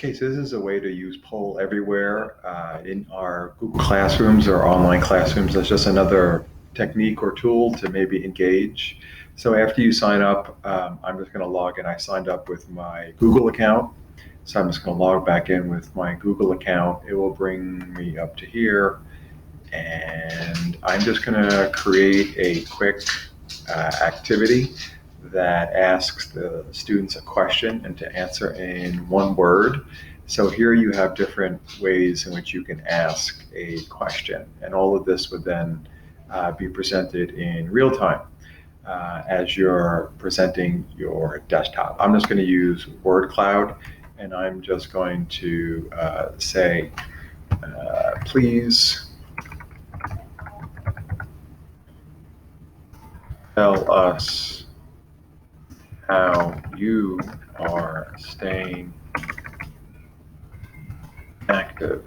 Okay, so this is a way to use Poll Everywhere in our Google Classrooms or online classrooms. That's just another technique or tool to maybe engage. So after you sign up, I'm just going to log in. I signed up with my Google account. So I'm just going to log back in with my Google account. It will bring me up to here. And I'm just going to create a quick activity that asks the students a question and to answer in one word. So here you have different ways in which you can ask a question, and all of this would then be presented in real time as you're presenting your desktop. I'm just going to use word cloud, and I'm just going to say, please tell us how you are staying active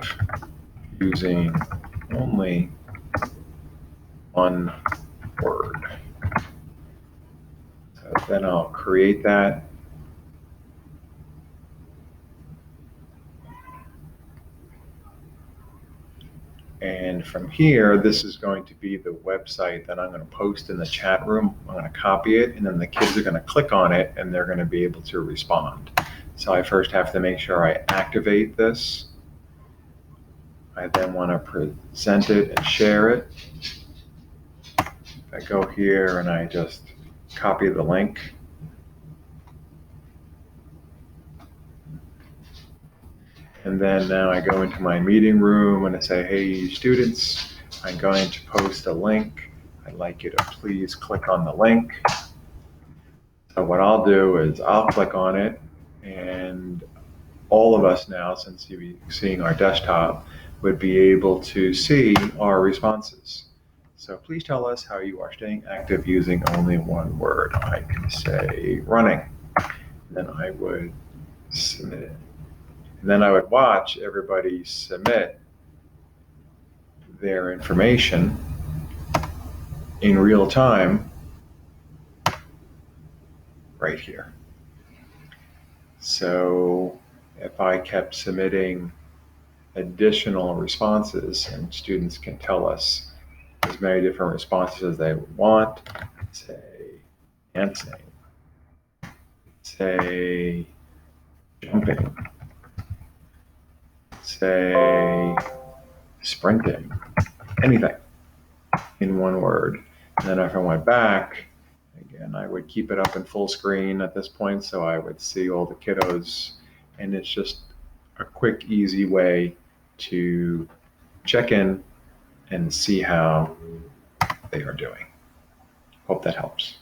using only one word. So then I'll create that. And from here, this is going to be the website that I'm going to post in the chat room. I'm going to copy it, and then the kids are going to click on it, and they're going to be able to respond. So I first have to make sure I activate this. I then want to present it and share it. If I go here and I just copy the link, and then now I go into my meeting room and I say, hey, students, I'm going to post a link. I'd like you to please click on the link. So what I'll do is I'll click on it, and all of us now, since you'll be seeing our desktop, would be able to see our responses. So please tell us how you are staying active using only one word. I can say running. Then I would submit it. And then I would watch everybody submit their information in real time right here. So if I kept submitting additional responses, and students can tell us as many different responses as they want, say dancing, say jumping, say sprinting, anything in one word. And then if I went back, again, I would keep it up in full screen at this point, so I would see all the kiddos, and it's just a quick, easy way to check in and see how they are doing. Hope that helps.